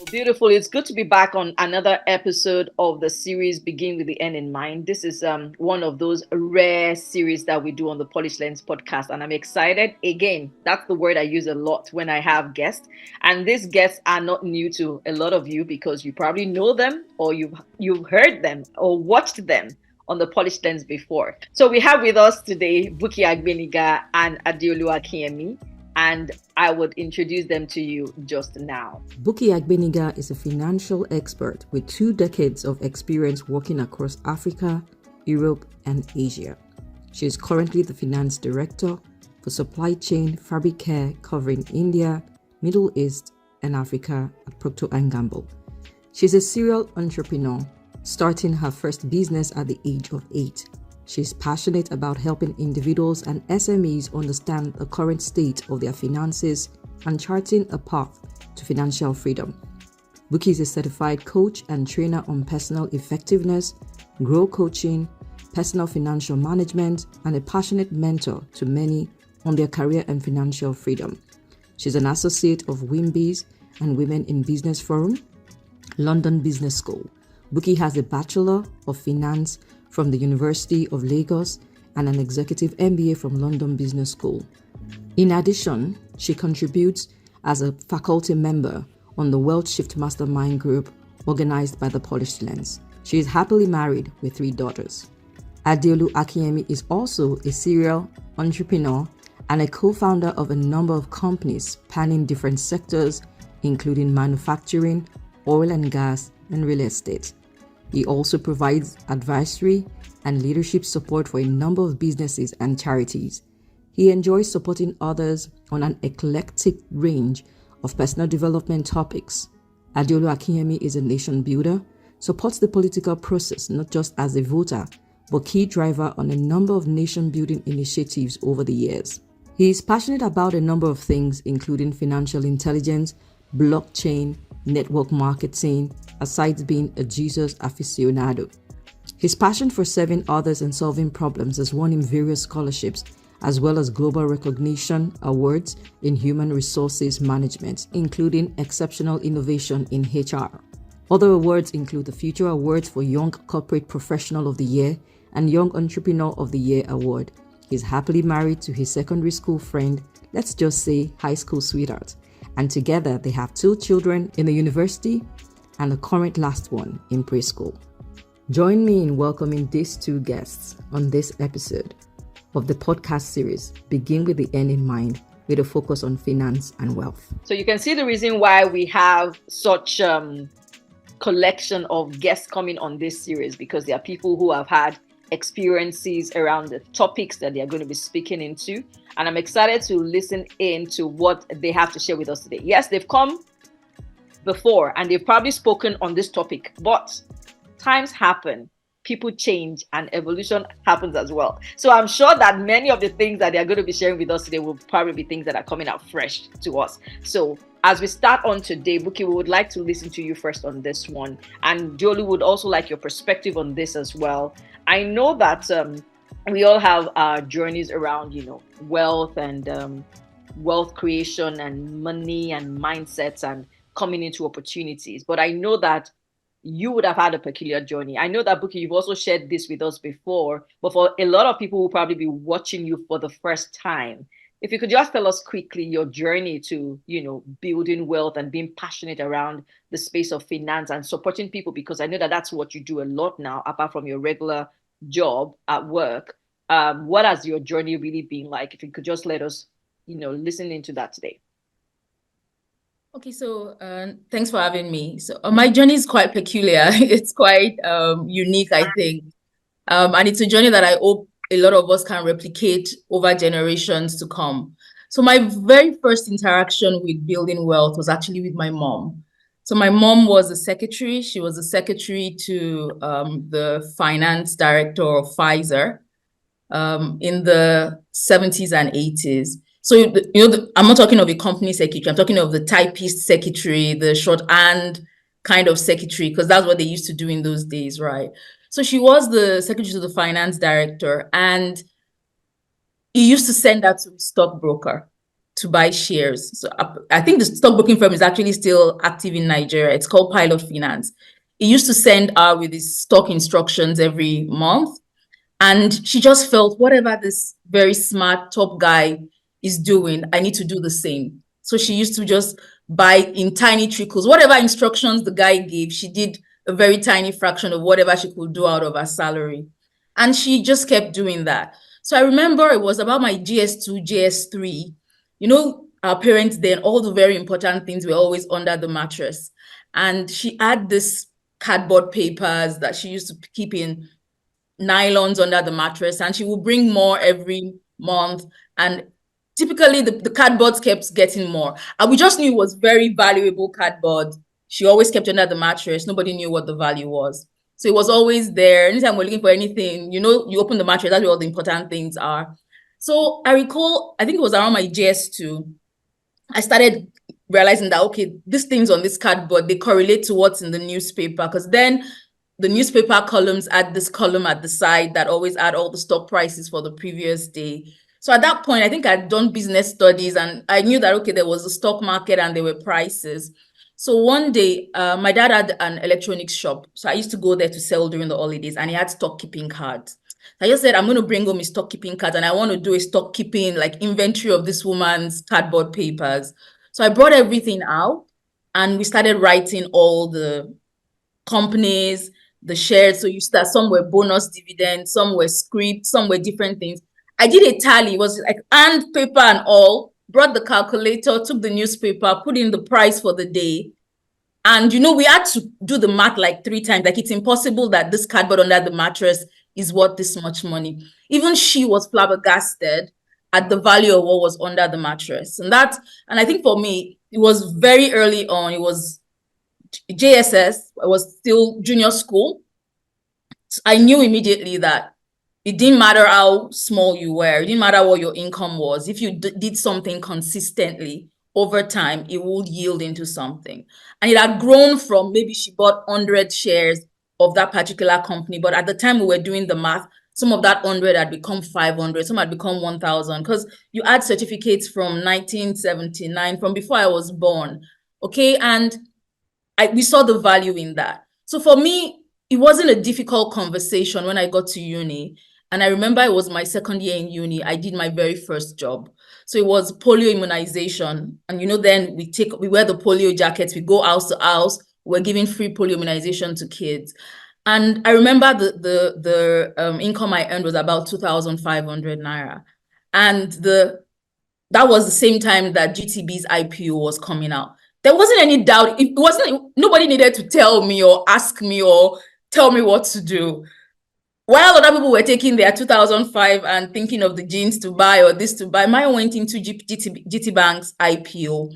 Beautiful. It's good to be back on another episode of the series Begin with the End in Mind. This is one of those rare series that we do on the Polish Lens podcast, and I'm excited. Again, that's the word I use a lot when I have guests, and these guests are not new to a lot of you because you probably know them or you've heard them or watched them on the Polish Lens before. So we have with us today Bukki Agbeniga and Adeolu Akinyemi, and I would introduce them to you just now. Bukki Agbeniga is a financial expert with 2 decades of experience working across Africa, Europe, and Asia. She is currently the finance director for supply chain fabric care covering India, Middle East, and Africa at Procter & Gamble. She's a serial entrepreneur, starting her first business at the age of 8. She's passionate about helping individuals and SMEs understand the current state of their finances and charting a path to financial freedom. Bukki is a certified coach and trainer on personal effectiveness, growth coaching, personal financial management, and a passionate mentor to many on their career and financial freedom. She's an associate of WIMBIZ and Women in Business Forum, London Business School. Bukki has a Bachelor of Finance from the University of Lagos and an Executive MBA from London Business School. In addition, she contributes as a faculty member on the Wealth Shift Mastermind group organized by the Polish Lens. She is happily married with 3 daughters. Adeolu Akinyemi is also a serial entrepreneur and a co-founder of a number of companies spanning different sectors, including manufacturing, oil and gas, and real estate. He also provides advisory and leadership support for a number of businesses and charities. He enjoys supporting others on an eclectic range of personal development topics. Adeolu Akinyemi is a nation builder, supports the political process not just as a voter, but key driver on a number of nation-building initiatives over the years. He is passionate about a number of things, including financial intelligence, blockchain, network marketing, aside being a Jesus aficionado. His passion for serving others and solving problems has won him various scholarships, as well as global recognition awards in human resources management, including Exceptional Innovation in HR. Other awards include the Future Awards for Young Corporate Professional of the Year and Young Entrepreneur of the Year Award. He's happily married to his secondary school friend, let's just say high school sweetheart, and together they have 2 children in the university and the current last one in preschool. Join me in welcoming these 2 guests on this episode of the podcast series Begin with the End in Mind, with a focus on finance and wealth. So you can see the reason why we have such collection of guests coming on this series, because there are people who have had experiences around the topics that they are going to be speaking into, and I'm excited to listen in to what they have to share with us today. Yes, they've come before and they've probably spoken on this topic, but times happen, people change, and evolution happens as well. So I'm sure that many of the things that they are going to be sharing with us today will probably be things that are coming out fresh to us. So as we start on today, Bukki, we would like to listen to you first on this one, and Jolu would also like your perspective on this as well. I know that we all have our journeys around, wealth and wealth creation and money and mindsets and coming into opportunities. But I know that you would have had a peculiar journey. I know that, Bukki, you've also shared this with us before, but for a lot of people who will probably be watching you for the first time, if you could just tell us quickly your journey to, building wealth and being passionate around the space of finance and supporting people, because I know that that's what you do a lot now, apart from your regular job at work. What has your journey really been like? If you could just let us, listen into that today. Okay, so thanks for having me. So my journey is quite peculiar. It's quite unique, I think. And it's a journey that I hope a lot of us can replicate over generations to come. So my very first interaction with building wealth was actually with my mom. So my mom was a secretary. She was a secretary to the finance director of Pfizer in the 70s and 80s. So, I'm not talking of a company secretary. I'm talking of the typist secretary, the shorthand kind of secretary, because that's what they used to do in those days, right? So she was the secretary to the finance director, and he used to send that to a stockbroker. to buy shares. So I think the stockbroking firm is actually still active in Nigeria. It's called Pilot Finance. It used to send her with his stock instructions every month. And she just felt whatever this very smart top guy is doing, I need to do the same. So she used to just buy in tiny trickles. Whatever instructions the guy gave, she did a very tiny fraction of whatever she could do out of her salary. And she just kept doing that. So I remember it was about my GS2, GS3. You know, our parents then, all the very important things were always under the mattress. And she had this cardboard papers that she used to keep in nylons under the mattress, and she will bring more every month. And typically the cardboard kept getting more. And we just knew it was very valuable cardboard. She always kept under the mattress. Nobody knew what the value was. So it was always there. Anytime we're looking for anything, you know, you open the mattress, that's where all the important things are. So I recall, I think it was around my GS2, I started realizing that, okay, these things on this cardboard, they correlate to what's in the newspaper, because then the newspaper columns add this column at the side that always add all the stock prices for the previous day. So at that point, I think I'd done business studies and I knew that, okay, there was a stock market and there were prices. So one day, my dad had an electronics shop. So I used to go there to sell during the holidays, and he had stock keeping cards. I just said, I'm going to bring home his stock keeping cards, and I want to do a stock keeping like inventory of this woman's cardboard papers. So I brought everything out and we started writing all the companies, the shares. So you start, some were bonus dividends, some were script, some were different things. I did a tally, it was like and paper and all, brought the calculator, took the newspaper, put in the price for the day. And, you know, we had to do the math like 3 times. Like, it's impossible that this cardboard under the mattress is worth this much money. Even she was flabbergasted at the value of what was under the mattress. And I think for me, it was very early on. It was JSS, I was still junior school. I knew immediately that it didn't matter how small you were, it didn't matter what your income was. If you did something consistently over time, it would yield into something. And it had grown from, maybe she bought 100 shares of that particular company, but at the time we were doing the math, some of that 100 had become 500, some had become 1,000, because you add certificates from 1979, from before I was born. Okay, and we saw the value in that. So for me, it wasn't a difficult conversation when I got to uni. And I remember it was my second year in uni. I did my very first job. So it was polio immunization. And, you know, then we wear the polio jackets, we go house to house, we're giving free polio immunization to kids. And I remember the income I earned was about 2,500 naira. And that was the same time that GTB's IPO was coming out. There wasn't any doubt. Nobody needed to tell me or ask me or tell me what to do. While other people were taking their 2005 and thinking of the jeans to buy or this to buy, mine went into GT Bank's IPO,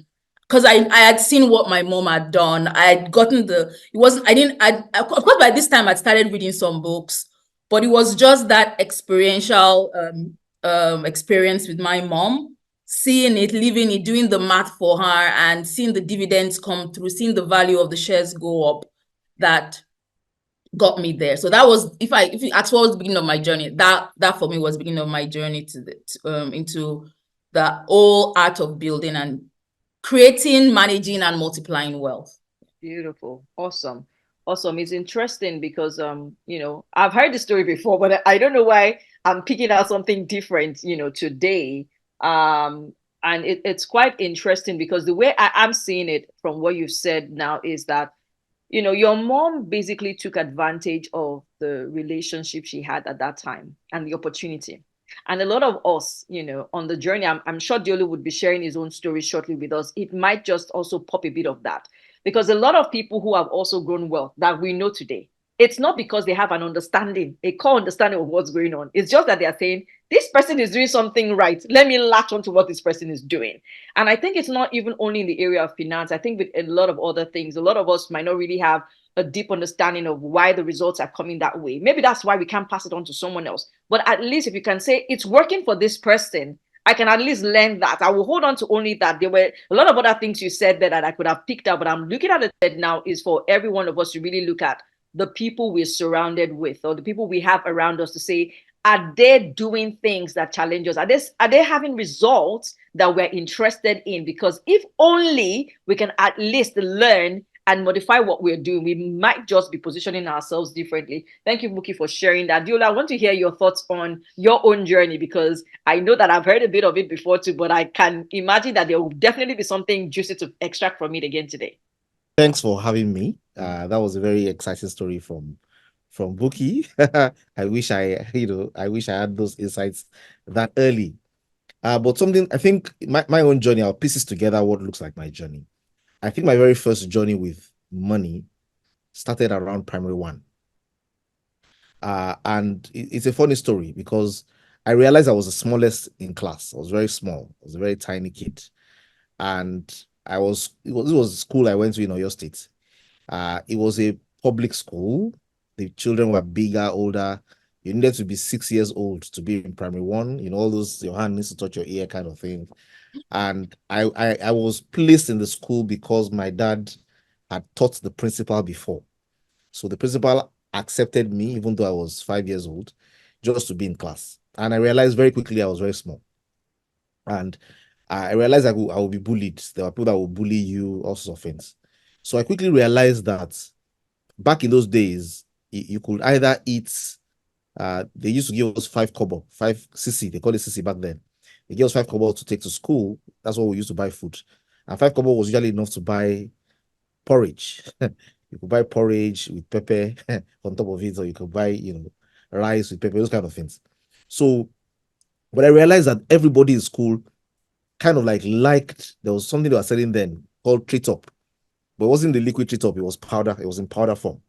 because I had seen what my mom had done. I had gotten of course, by this time I'd started reading some books, but it was just that experiential experience with my mom, seeing it, living it, doing the math for her, and seeing the dividends come through, seeing the value of the shares go up, that got me there. So that was, if you ask what was the beginning of my journey, that for me was the beginning of my journey into the whole art of building and creating, managing, and multiplying wealth. Beautiful. Awesome. It's interesting because you know, I've heard the story before, but I don't know why I'm picking out something different, you know, today. And it's quite interesting because the way I'm seeing it from what you've said now is that, you know, your mom basically took advantage of the relationship she had at that time and the opportunity. And a lot of us, you know, on the journey, I'm sure Adeolu would be sharing his own story shortly with us. It might just also pop a bit of that, because a lot of people who have also grown wealth that we know today, it's not because they have an understanding, a core understanding of what's going on. It's just that they are saying, this person is doing something right. Let me latch onto what this person is doing. And I think it's not even only in the area of finance. I think with a lot of other things, a lot of us might not really have a deep understanding of why the results are coming that way. Maybe that's why we can't pass it on to someone else. But at least if you can say it's working for this person, I can at least learn that. I will hold on to only that. There were a lot of other things you said there that I could have picked up, but I'm looking at it now is for every one of us to really look at the people we're surrounded with or the people we have around us to say, are they doing things that challenge us? Are they having results that we're interested in? Because if only we can at least learn and modify what we're doing, we might just be positioning ourselves differently. Thank you, Bukki, for sharing that. Adeolu, I want to hear your thoughts on your own journey, because I know that I've heard a bit of it before too, but I can imagine that there will definitely be something juicy to extract from it again today. Thanks for having me. That was a very exciting story from Bukki. I wish I wish I had those insights that early. But something I think my own journey, I'll piece together what looks like my journey. I think my very first journey with money started around primary one. And it's a funny story because I realized I was the smallest in class. I was very small. I was a very tiny kid. And it was a school I went to in Oyo State. It was a public school. The children were bigger, older. You needed to be 6 years old to be in primary one. All those, your hand needs to touch your ear kind of thing. And I was placed in the school because my dad had taught the principal before. So the principal accepted me, even though I was 5 years old, just to be in class. And I realized very quickly I was very small. And I realized I would be bullied. There were people that would bully you, all sorts of things. So I quickly realized that back in those days, you could either eat, they used to give us 5 kobo, 5 cc, they call it cc back then. They gave us 5 kobo to take to school. That's what we used to buy food. And 5 kobo was usually enough to buy porridge. You could buy porridge with pepper on top of it, or you could buy, rice with pepper, those kind of things. So, but I realized that everybody in school kind of liked, there was something they were selling then called treat up. But it wasn't the liquid treat up, it was powder, it was in powder form.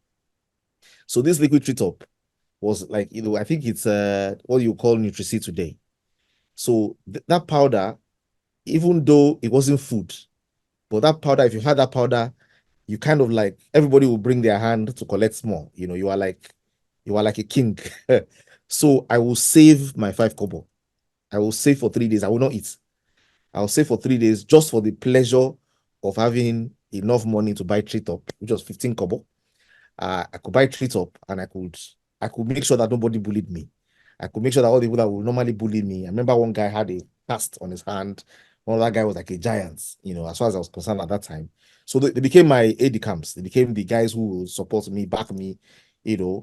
So this liquid treat up was like, I think it's what you call Nutri-C today. So that powder, even though it wasn't food, but that powder, if you had that powder, you kind of everybody will bring their hand to collect more. You are like a king. So I will save my 5 kobo. I will save for 3 days. I will not eat. I will save for 3 days just for the pleasure of having enough money to buy treat up, which was 15 kobo. I could buy treat up, and I could make sure that nobody bullied me. I could make sure that all the people that would normally bully me. I remember one guy had a cast on his hand. One other guy was like a giant, as far as I was concerned at that time. So they became my aide camps. They became the guys who will support me, back me,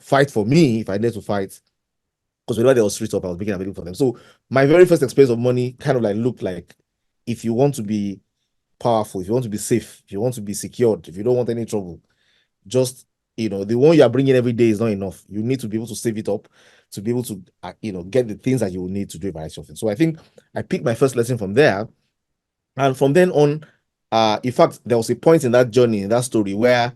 fight for me if I need to fight. Because whenever there was street up, I was making available for them. So my very first experience of money kind of looked like, if you want to be powerful, if you want to be safe, if you want to be secured, if you don't want any trouble, just the one you are bringing every day is not enough. You need to be able to save it up to be able to get the things that you will need to do a variety of things. So I think I picked my first lesson from there, and from then on, in fact, there was a point in that journey, in that story, where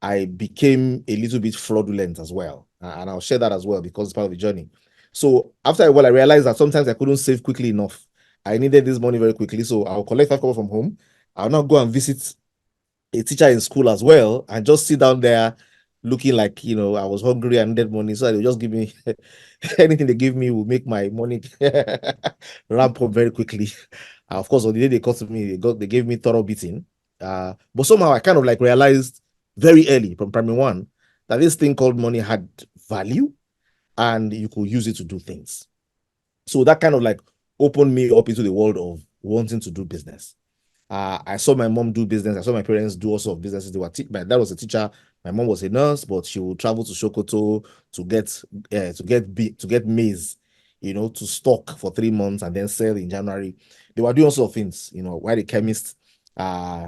I became a little bit fraudulent as well, and I'll share that as well because it's part of the journey. So after a while, I realized that sometimes I couldn't save quickly enough. I needed this money very quickly, so I'll collect 5 kobo from home. I'll now go and visit a teacher in school as well, and just sit down there looking like I was hungry and needed money, so they just give me anything they give me will make my money ramp up very quickly. Of course, on the day they called to me, they gave me thorough beating. But somehow I kind of realized very early from primary one that this thing called money had value and you could use it to do things. So that kind of opened me up into the world of wanting to do business. I saw my mom do business. I saw my parents do also of businesses. My dad was a teacher. My mom was a nurse, but she would travel to Sokoto to get maize, to stock for 3 months and then sell in January. They were doing all sorts of things. While the chemist,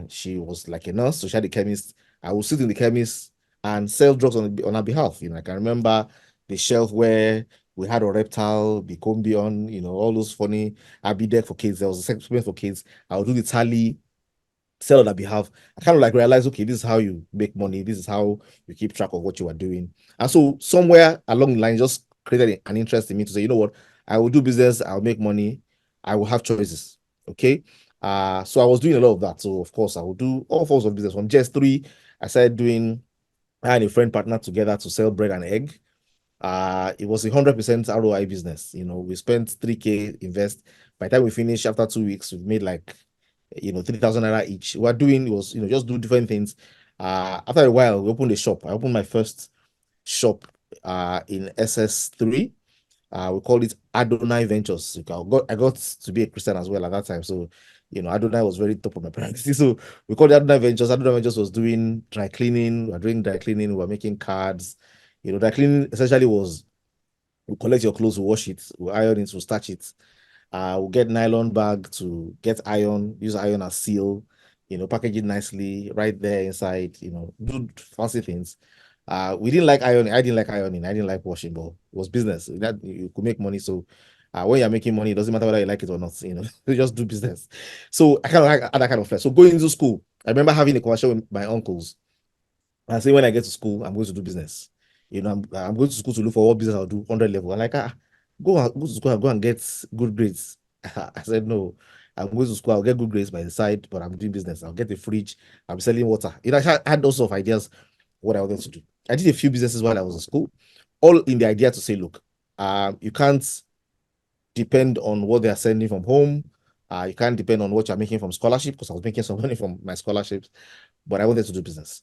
she was like a nurse, so she had a chemist. I would sit in the chemist and sell drugs on her behalf. I can remember the shelf where we had a reptile, Bicombion, all those funny Abidec for kids. There was a supplement for kids. I would do the tally, sell on their behalf. I kind of realize, okay, this is how you make money. This is how you keep track of what you are doing. And so somewhere along the line, just created an interest in me to say, you know what, I will do business. I'll make money. I will have choices. Okay. So I was doing a lot of that. So of course, I will do all forms of business. From just 3, I started doing. I had a friend partner together to sell bread and egg. It was 100% ROI business. We spent 3K invest. By the time we finished, after 2 weeks, we made 3,000 naira each. We were doing, it was, just do different things. After a while, we opened a shop. I opened my first shop in SS3. We called it Adonai Ventures. I got to be a Christian as well at that time. So, Adonai was very top of my priority. So we called it Adonai Ventures. Adonai Ventures was doing dry cleaning. We were doing dry cleaning. We were making cards. Dry cleaning essentially was we collect your clothes, we wash it, we iron it, we starch it. We'll get nylon bag to get iron, use iron as seal, package it nicely right there inside, do fancy things. We didn't like ironing. I didn't like ironing. I didn't like washing, but it was business. That you could make money. So when you're making money, it doesn't matter whether you like it or not, you just do business. So I kind of like that kind of flair. So going into school, I remember having a conversation with my uncles and say when I get to school, I'm going to do business. I'm going to school to look for what business I'll do 100 level. I'm like, go to school and go and get good grades. I said, no, I'm going to school, I'll get good grades by the side, but I'm doing business. I'll get a fridge, I'm selling water. I had those sort of ideas what I wanted to do. I did a few businesses while I was in school, all in the idea to say, look, you can't depend on what they are sending from home. You can't depend on what you're making from scholarship, because I was making some money from my scholarships, but I wanted to do business.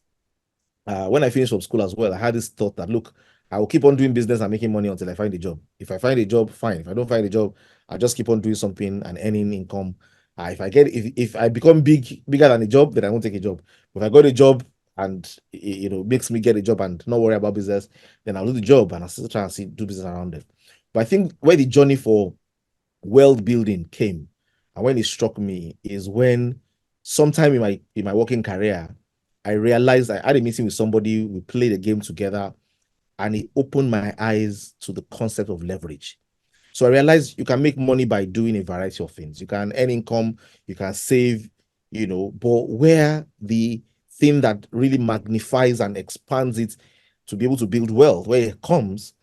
When I finished from school as well, I had this thought that, look, I will keep on doing business and making money until I find a job. If I find a job, fine. If I don't find a job, I'll just keep on doing something and earning income. If I become bigger than a job, then I won't take a job. If I got a job and makes me get a job and not worry about business, then I'll do the job and I'll still try and do business around it. But I think where the journey for wealth building came and when it struck me is when sometime in my working career, I realized I had a meeting with somebody, we played a game together, and it opened my eyes to the concept of leverage. So I realized you can make money by doing a variety of things. You can earn income, you can save, but where the thing that really magnifies and expands it to be able to build wealth, where it comes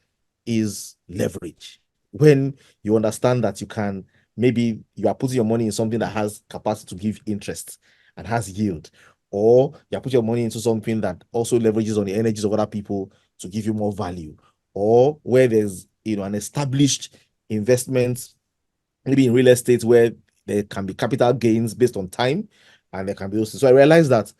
is leverage. When you understand that maybe you are putting your money in something that has capacity to give interest and has yield, or you put your money into something that also leverages on the energies of other people to give you more value, or where there's an established investment, maybe in real estate, where there can be capital gains based on time, and there can be those. So I realized that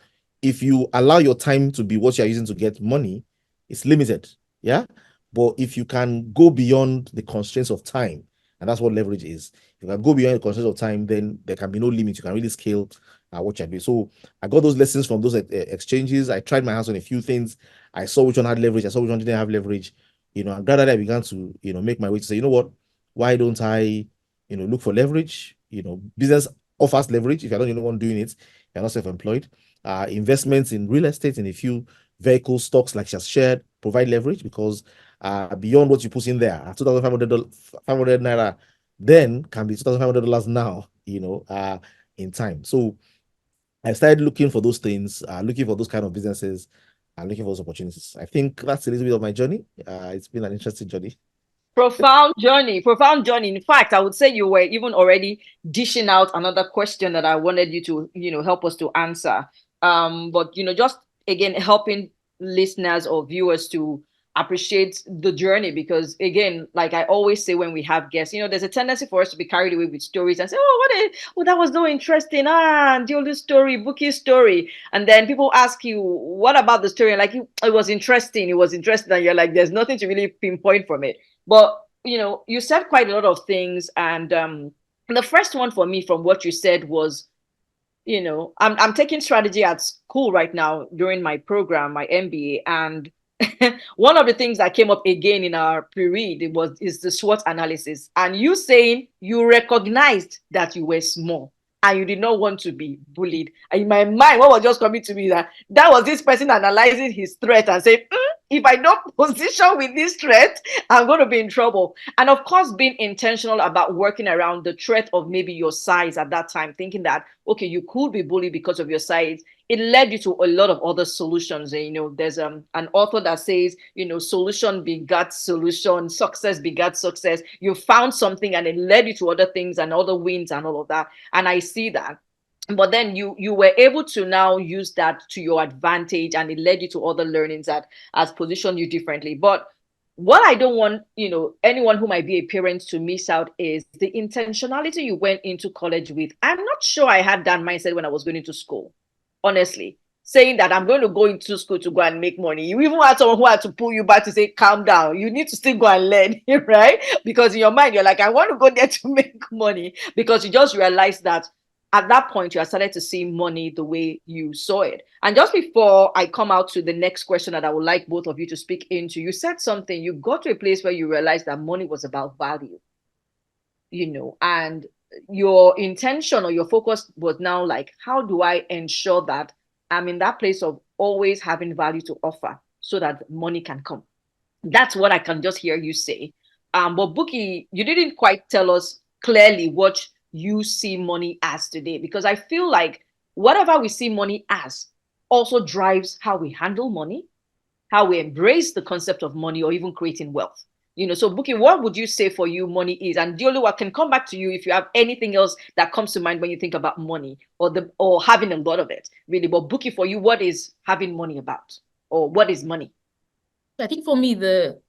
if you allow your time to be what you're using to get money, it's limited. Yeah. But if you can go beyond the constraints of time, and that's what leverage is, if you can go beyond the constraints of time, then there can be no limit. You can really scale what you're doing. So I got those lessons from those exchanges. I tried my hands on a few things. I saw which one had leverage. I saw which one didn't have leverage. And gradually I began to, make my way to say, you know what, why don't I, look for leverage? Business offers leverage. If you're not the only one doing it, you're not self-employed. Investments in real estate in a few vehicle stocks like just shared provide leverage, because beyond what you put in there, $2,500 naira then can be $2,500 now, in time. So I started looking for those things, looking for those kind of businesses, and looking for those opportunities. I think that's a little bit of my journey. It's been an interesting journey. Profound journey, profound journey. In fact, I would say you were even already dishing out another question that I wanted you to, help us to answer. But just again helping listeners or viewers to appreciate the journey, because again, like I always say when we have guests, there's a tendency for us to be carried away with stories and say, oh, that was so interesting. Adeolu's story, Bukki's story. And then people ask you, what about the story? And like, it was interesting. It was interesting. And you're like, there's nothing to really pinpoint from it. But you said quite a lot of things, and the first one for me from what you said was, I'm taking strategy at school right now during my program, my MBA, and one of the things that came up again in our pre-read is the SWOT analysis, and you saying you recognized that you were small and you did not want to be bullied. And in my mind, what was just coming to me that was this person analyzing his threat and saying, if I don't position with this threat, I'm going to be in trouble. And of course, being intentional about working around the threat of maybe your size at that time, thinking that, okay, you could be bullied because of your size. It led you to a lot of other solutions. And, there's an author that says, solution begat solution, success begat success. You found something and it led you to other things and other wins and all of that. And I see that. But then you were able to now use that to your advantage, and it led you to other learnings that has positioned you differently. But what I don't want, anyone who might be a parent to miss out is the intentionality you went into college with. I'm not sure I had that mindset when I was going into school, honestly. saying that I'm going to go into school to go and make money. You even had someone who had to pull you back to say, calm down. You need to still go and learn, right? Because in your mind, you're like, I want to go there to make money, because you just realized that at that point, you are started to see money the way you saw it. And just before I come out to the next question that I would like both of you to speak into, you said something, you got to a place where you realized that money was about value, and your intention or your focus was now like, how do I ensure that I'm in that place of always having value to offer so that money can come? That's what I can just hear you say. But Bukki, you didn't quite tell us clearly what you see money as today, because I feel like whatever we see money as also drives how we handle money, how we embrace the concept of money, or even creating wealth. So Bukki, what would you say for you money is? And Adeolu, I can come back to you if you have anything else that comes to mind when you think about money, or having a lot of it, really. But Bukki, for you, what is having money about? Or what is money? I think for me, the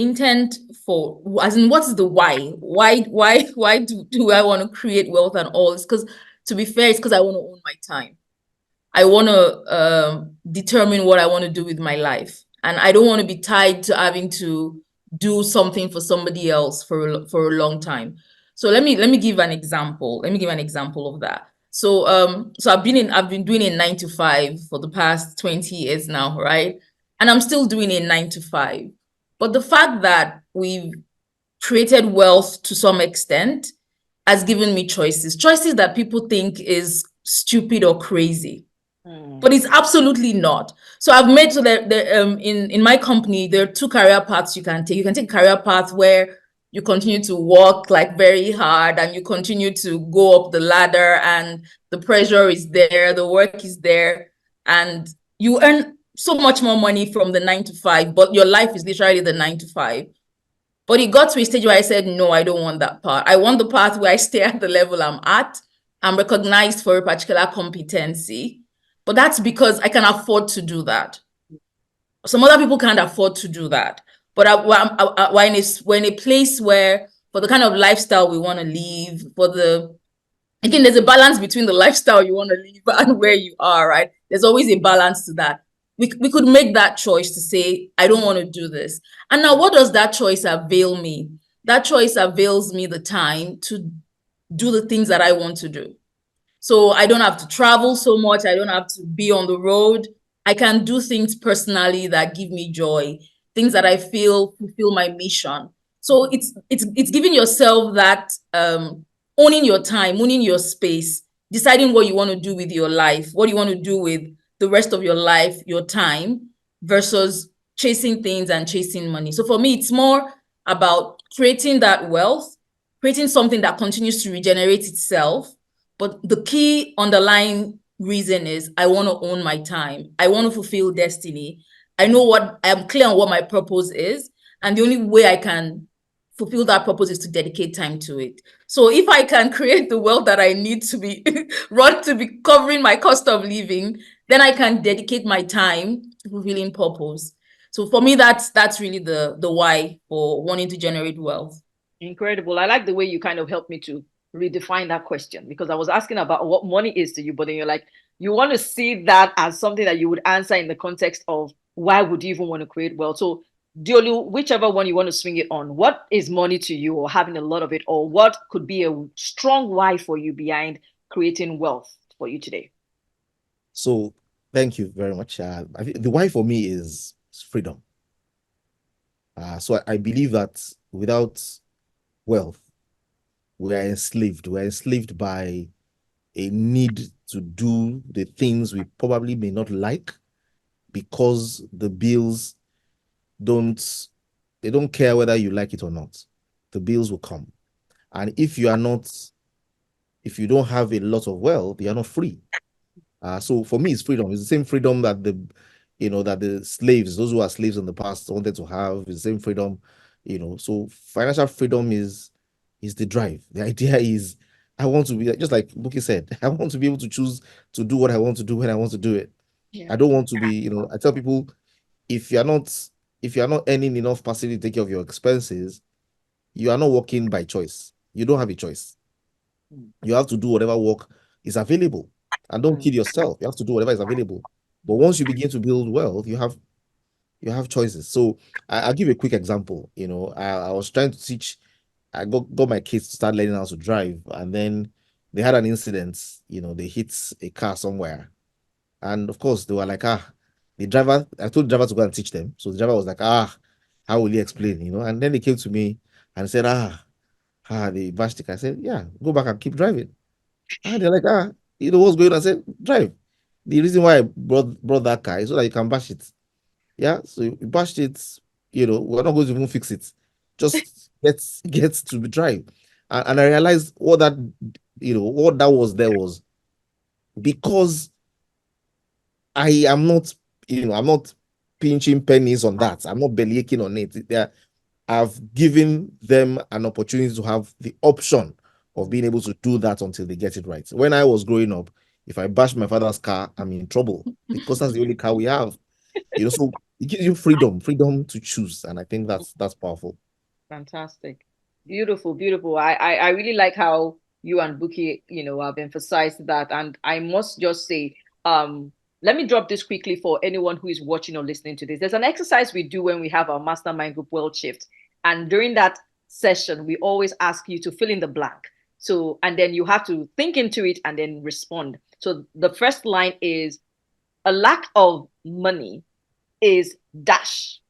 intent for, as in, what's the why? Why do I want to create wealth and all? It's because, to be fair, it's because I want to own my time. I want to determine what I want to do with my life. And I don't want to be tied to having to do something for somebody else for a long time. So let me give an example. Let me give an example of that. So I've been doing a 9 to 5 for the past 20 years now, right? And I'm still doing a 9 to 5. But the fact that we've created wealth to some extent has given me choices that people think is stupid or crazy. But it's absolutely not. So I've made so that in my company, there are 2 career paths you can take. You can take a career path where you continue to work like very hard and you continue to go up the ladder, and the pressure is there, the work is there, and you earn so much more money from the 9 to 5, but your life is literally the 9 to 5. But it got to a stage where I said, no, I don't want that part. I want the path where I stay at the level I'm at. I'm recognized for a particular competency. But that's because I can afford to do that. Some other people can't afford to do that. But we're in a place where, for the kind of lifestyle we want to live, again, there's a balance between the lifestyle you want to live and where you are, right? There's always a balance to that. We could make that choice to say, I don't want to do this. And now, what does that choice avail me? That choice avails me the time to do the things that I want to do. So I don't have to travel so much. I don't have to be on the road. I can do things personally that give me joy, things that I feel fulfill my mission. So it's giving yourself that owning your time, owning your space, deciding what you want to do with your life, what you want to do with the rest of your life, your time, versus chasing things and chasing money. So for me, it's more about creating that wealth, creating something that continues to regenerate itself. But the key underlying reason is I want to own my time. I want to fulfill destiny. I'm clear on what my purpose is. And the only way I can fulfill that purpose is to dedicate time to it. So if I can create the wealth that I need to be to be covering my cost of living, then I can dedicate my time to fulfilling purpose. So for me, that's really the why for wanting to generate wealth. Incredible. I like the way you kind of helped me to redefine that question, because I was asking about what money is to you, but then you're like, you want to see that as something that you would answer in the context of why would you even want to create wealth. So Adeolu, whichever one you want to swing it on, what is money to you, or having a lot of it, or what could be a strong why for you behind creating wealth for you today? So thank you very much. I think the why for me is freedom. So I believe that without wealth, we are enslaved. We are enslaved by a need to do the things we probably may not like, because the bills don't care whether you like it or not. The bills will come. And if you don't have a lot of wealth, you're not free. So for me, it's freedom. It's the same freedom that the slaves, those who are slaves in the past, wanted to have. It's the same freedom, So financial freedom is the drive. The idea is, I want to be, just like Bukki said, I want to be able to choose to do what I want to do when I want to do it. Yeah. I don't want to be, I tell people, if you're not earning enough passively to take care of your expenses, you are not working by choice. You don't have a choice. You have to do whatever work is available. And don't kid yourself. You have to do whatever is available. But once you begin to build wealth, you have choices. So I'll give you a quick example. I was trying to teach. I got my kids to start learning how to drive, and then they had an incident. They hit a car somewhere, and of course they were like, the driver. I told the driver to go and teach them. So the driver was like, how will he explain? And then they came to me and said, they bashed the car. I said, yeah, go back and keep driving. And they're like, what's going on? I said, drive. The reason why I brought that car is so that you can bash it. Yeah, so you bashed it, we're not going to even fix it. Just get to be drive. And I realized what that was there was because I am not, I'm not pinching pennies on that. I'm not belly aching on it. I've given them an opportunity to have the option of being able to do that until they get it right. When I was growing up, if I bash my father's car, I'm in trouble because that's the only car we have. So it gives you freedom to choose, and I think that's powerful. Fantastic. Beautiful, beautiful. I really like how you and Bukki, have emphasized that. And I must just say, let me drop this quickly for anyone who is watching or listening to this. There's an exercise we do when we have our mastermind group World Shift. And during that session, we always ask you to fill in the blank. So, and then you have to think into it and then respond. So the first line is, a lack of money is dash.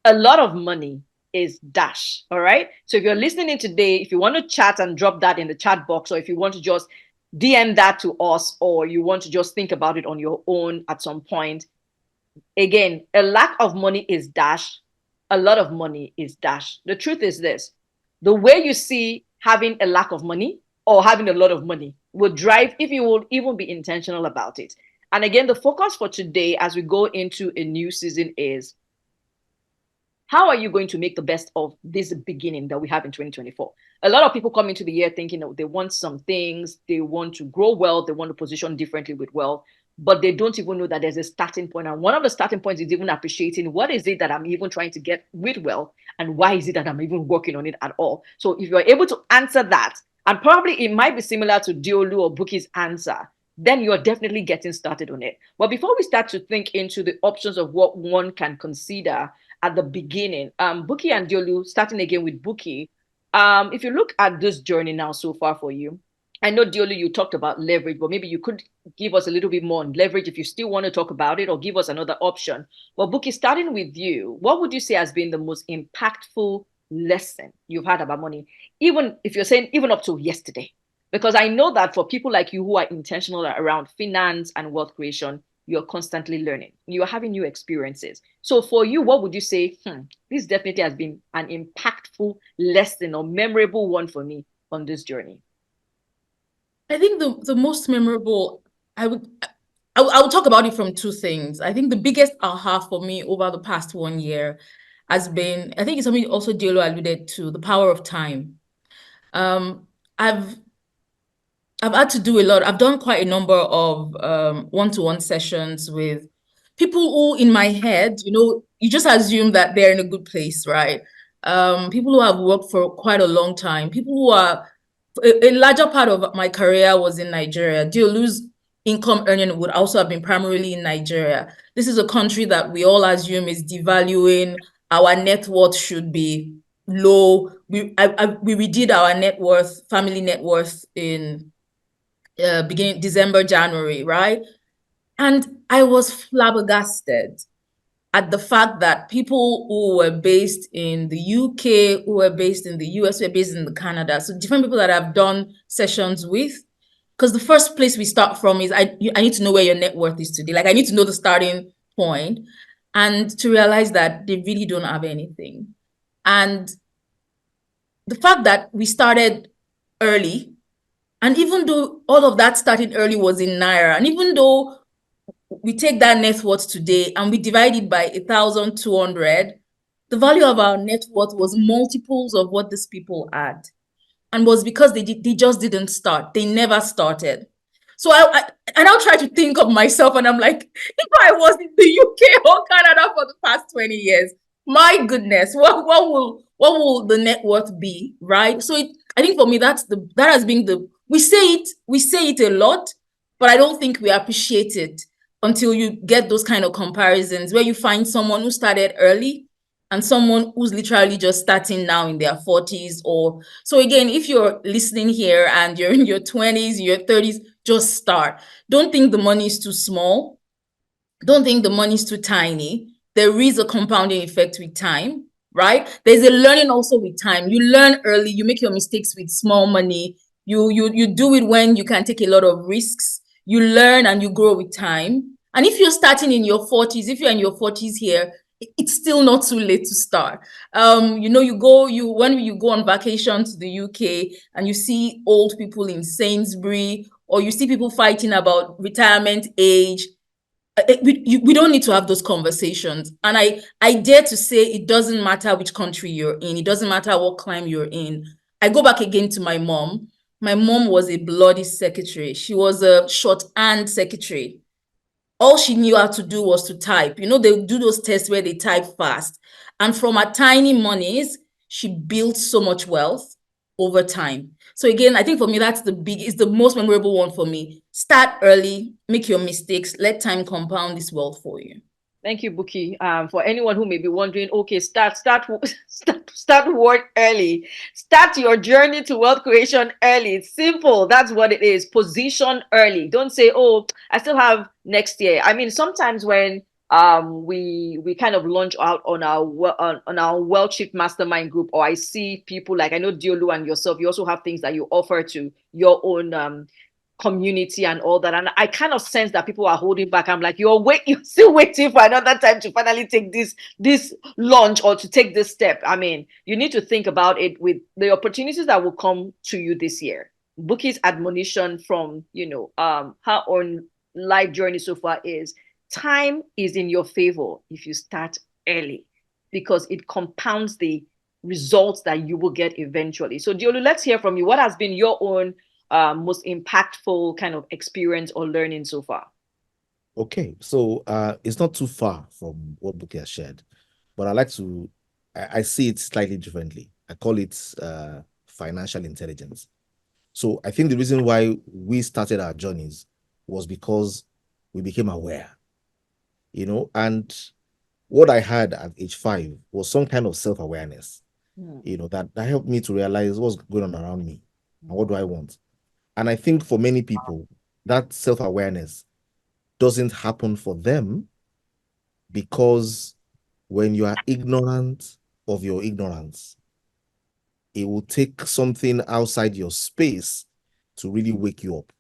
A lot of money is dash. All right. So if you're listening in today, if you want to chat and drop that in the chat box, or if you want to just DM that to us, or you want to just think about it on your own at some point. Again, a lack of money is dash. A lot of money is dash. The truth is this: the way you see having a lack of money or having a lot of money will drive if you will even be intentional about it. And again, the focus for today as we go into a new season is, how are you going to make the best of this beginning that we have in 2024? A lot of people come into the year thinking they want some things, they want to grow wealth, they want to position differently with wealth, but they don't even know that there's a starting point. And one of the starting points is even appreciating what is it that I'm even trying to get with wealth, and why is it that I'm even working on it at all? So if you're able to answer that, and probably it might be similar to Adeolu or Bukki's answer, then you're definitely getting started on it. But before we start to think into the options of what one can consider at the beginning, Bukki and Adeolu, starting again with Bukki, if you look at this journey now so far for you, I know, Adeolu, you talked about leverage, but maybe you could give us a little bit more on leverage if you still want to talk about it, or give us another option. Well, Bukki, starting with you, what would you say has been the most impactful lesson you've had about money, even if you're saying even up to yesterday? Because I know that for people like you who are intentional around finance and wealth creation, you're constantly learning. You're having new experiences. So for you, what would you say? This definitely has been an impactful lesson or memorable one for me on this journey. I think the most memorable, I would talk about it from two things. I think the biggest aha for me over the past 1 year has been, I think it's something also Adeolu alluded to, the power of time. I've had to do a lot. I've done quite a number of one-to-one sessions with people who, in my head, you just assume that they're in a good place, right? People who have worked for quite a long time, people who are, a larger part of my career was in Nigeria. Adeolu's income earning would also have been primarily in Nigeria. This is a country that we all assume is devaluing. Our net worth should be low. We redid our net worth, family net worth in beginning December, January, right? And I was flabbergasted at the fact that people who were based in the UK, who were based in the US, who were based in Canada, so different people that I've done sessions with, because the first place we start from is I need to know where your net worth is today. Like, I need to know the starting point, and to realize that they really don't have anything. And the fact that we started early, and even though all of that started early was in Naira, and even though we take that net worth today and we divide it by 1,200, the value of our net worth was multiples of what these people had. And was because they just didn't start. They never started. So I now try to think of myself, and I'm like, if I was in the UK or Canada for the past 20 years, my goodness, what will the net worth be, right? So I think for me, that has been we say it a lot, but I don't think we appreciate it until you get those kind of comparisons where you find someone who started early and someone who's literally just starting now in their 40s. Or so again, if you're listening here and you're in your 20s, your 30s, just start. Don't think the money is too small. Don't think the money is too tiny. There is a compounding effect with time, right? There's a learning also with time. You learn early, you make your mistakes with small money. You do it when you can take a lot of risks. You learn and you grow with time. And if you're starting in your 40s, if you're in your 40s here, it's still not too late to start. When you go on vacation to the UK and you see old people in Sainsbury, or you see people fighting about retirement age, we don't need to have those conversations. And I dare to say it doesn't matter which country you're in. It doesn't matter what climate you're in. I go back again to my mom. My mom was a bloody secretary. She was a shorthand secretary. All she knew how to do was to type. They do those tests where they type fast. And from her tiny monies, she built so much wealth over time. So again, I think for me, it's the most memorable one for me. Start early, make your mistakes, let time compound this wealth for you. Thank you, Bukki. For anyone who may be wondering, okay, start work early. Start your journey to wealth creation early. It's simple. That's what it is. Position early. Don't say, oh, I still have next year. I mean, sometimes when we kind of launch out on our Wealth Shift Mastermind group, or I see people like, I know Adeolu and yourself, you also have things that you offer to your own community and all that, and I kind of sense that people are holding back. I'm like, you're still waiting for another time to finally take this launch or to take this step. I mean, you need to think about it with the opportunities that will come to you this year. Bukki's admonition from her own life journey so far is time is in your favor if you start early, because it compounds the results that you will get eventually. So Adeolu, let's hear from you. What has been your own most impactful kind of experience or learning so far? Okay, so it's not too far from what Bukki has shared, but I see it slightly differently. I call it financial intelligence. So I think the reason why we started our journeys was because we became aware, and what I had at age 5 was some kind of self-awareness, that helped me to realize what's going on around me and what do I want. And I think for many people, that self-awareness doesn't happen for them because when you are ignorant of your ignorance, it will take something outside your space to really wake you up.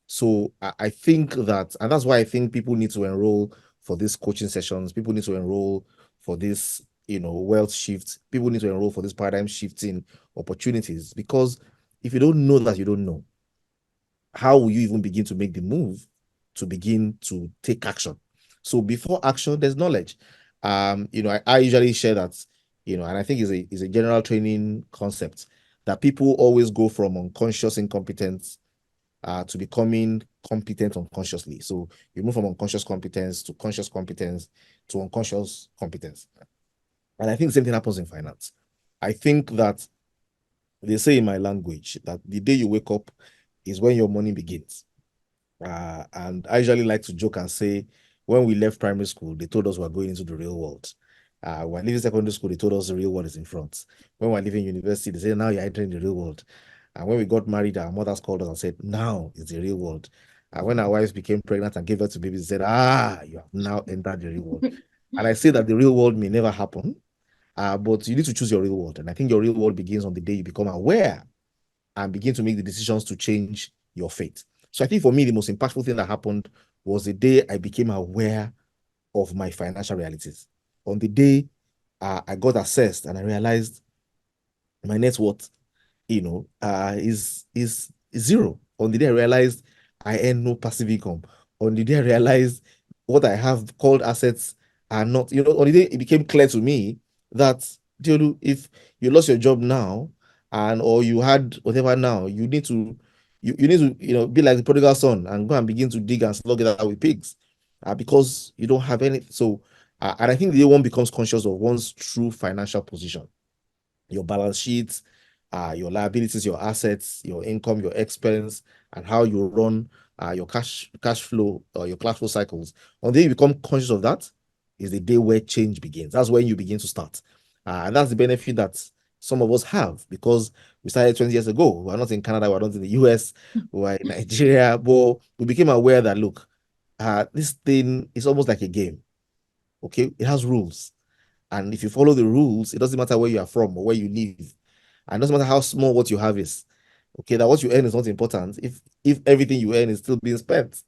So I think that, and that's why I think people need to enroll for these coaching sessions. People need to enroll for this, wealth shift. People need to enroll for this paradigm shifting opportunities, because if you don't know that you don't know, how will you even begin to make the move to begin to take action? So before action, there's knowledge. I usually share that, and I think it's a general training concept that people always go from unconscious incompetence to becoming competent unconsciously. So you move from unconscious competence to conscious competence to unconscious competence. And I think the same thing happens in finance. I think that they say in my language that the day you wake up is when your money begins. And I usually like to joke and say, when we left primary school, they told us we're going into the real world. When leaving secondary school, they told us the real world is in front. When we're leaving university, they said, now you're entering the real world. And when we got married, our mothers called us and said, now is the real world. And when our wives became pregnant and gave birth to babies, they said, you have now entered the real world. And I say that the real world may never happen, but you need to choose your real world. And I think your real world begins on the day you become aware and begin to make the decisions to change your fate. So I think for me, the most impactful thing that happened was the day I became aware of my financial realities. On the day I got assessed and I realized my net worth, is zero. On the day I realized I earn no passive income. On the day I realized what I have called assets are not, on the day it became clear to me that, if you lost your job now, or you had whatever now, you need to be like the prodigal son and go and begin to dig and slug it out with pigs, because you don't have anything. So and I think the day one becomes conscious of one's true financial position, your balance sheets, your liabilities, your assets, your income, your expense, and how you run your cash flow or your cash flow cycles. On the day you become conscious of that is the day where change begins. That's when you begin to start. And that's the benefit that some of us have, because we started 20 years ago. We're not in Canada, we're not in the US, we're in Nigeria, but we became aware that, look, this thing is almost like a game. Okay, it has rules. And if you follow the rules, it doesn't matter where you are from or where you live. And it doesn't matter how small what you have is. Okay, that what you earn is not important if everything you earn is still being spent.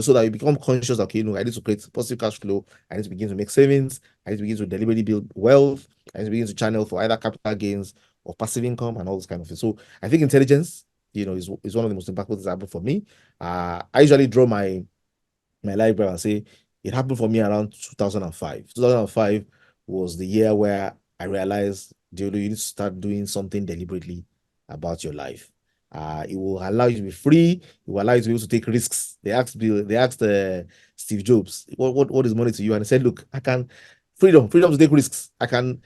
So that you become conscious, okay, I need to create positive cash flow. I need to begin to make savings. I need to begin to deliberately build wealth. I need to begin to channel for either capital gains or passive income and all this kind of things. So I think intelligence, is one of the most impactful things that happened for me. I usually draw my library and say it happened for me around 2005. 2005 was the year where I realized, you need to start doing something deliberately about your life. It will allow you to be free. It will allow you to be able to take risks. They asked Steve Jobs, what is money to you? And he said, look, freedom to take risks. I can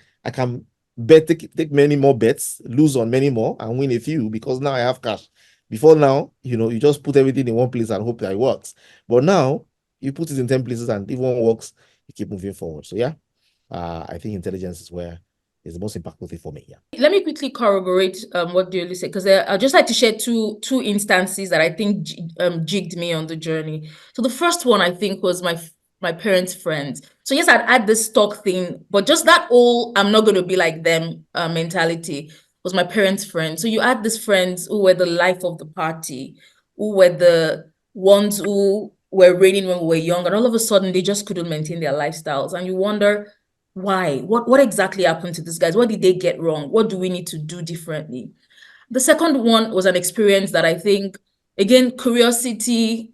take many more bets, lose on many more, and win a few, because now I have cash. Before now, you just put everything in one place and hope that it works. But now you put it in 10 places, and if one works, you keep moving forward. So yeah, I think intelligence is the most impactful thing for me. Yeah. Let me quickly corroborate what Adeolu said, because I'd just like to share two instances that I think jigged me on the journey. So the first one, I think, was my parents' friends. So yes, I'd had this stock thing, but just that whole I'm not going to be like them mentality was my parents' friends. So you had these friends who were the life of the party, who were the ones who were reigning when we were young, and all of a sudden they just couldn't maintain their lifestyles. And you wonder, why? What exactly happened to these guys? What did they get wrong? What do we need to do differently? The second one was an experience that I think, again, curiosity.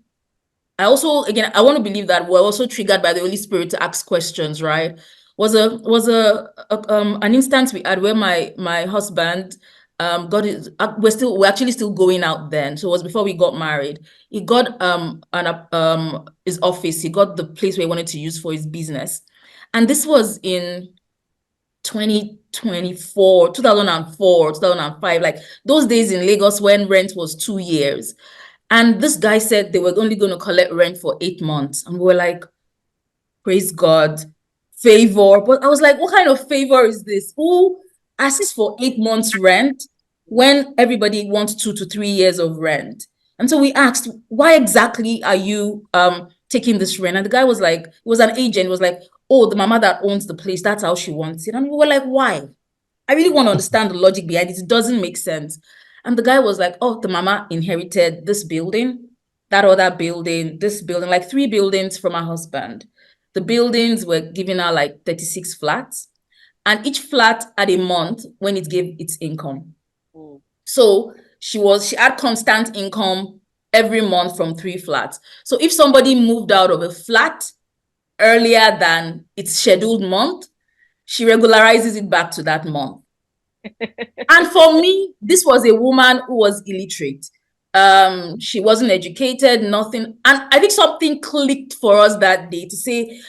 I want to believe that we're also triggered by the Holy Spirit to ask questions, right? Was an instance we had where my husband got his, we're actually still going out then. So it was before we got married. He got his office, he got the place where he wanted to use for his business. And this was in 2004, 2005, like those days in Lagos when rent was 2 years. And this guy said they were only going to collect rent for 8 months. And we were like, praise God, favor. But I was like, what kind of favor is this? Who asks for 8 months rent when everybody wants 2 to 3 years of rent? And so we asked, why exactly are you taking this rent? And the guy was like, he was an agent, was like, oh, the mama that owns the place, that's how she wants it. And we were like, why? I really want to understand the logic behind it. It doesn't make sense. And the guy was like, oh, the mama inherited this building, that other building, this building, like 3 buildings from her husband. The buildings were giving her like 36 flats, and each flat had a month when it gave its income. So she had constant income every month from 3 flats. So if somebody moved out of a flat earlier than its scheduled month, she regularizes it back to that month. And for me, this was a woman who was illiterate. She wasn't educated, nothing. And I think something clicked for us that day to say,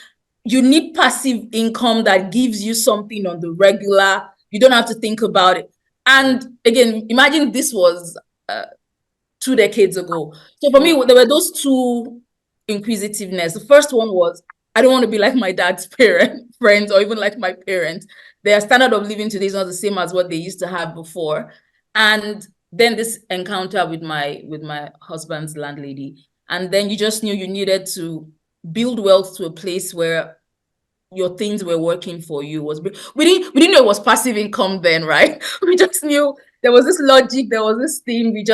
you need passive income that gives you something on the regular. You don't have to think about it. And again, imagine this was 2 decades ago. So for me, there were those two inquisitiveness. The first one was, I don't want to be like my dad's friends, or even like my parents. Their standard of living today is not the same as what they used to have before. And then this encounter with my husband's landlady. And then you just knew you needed to build wealth to a place where your things were working for you. We didn't know it was passive income then, right? We just knew there was this logic, there was this thing. We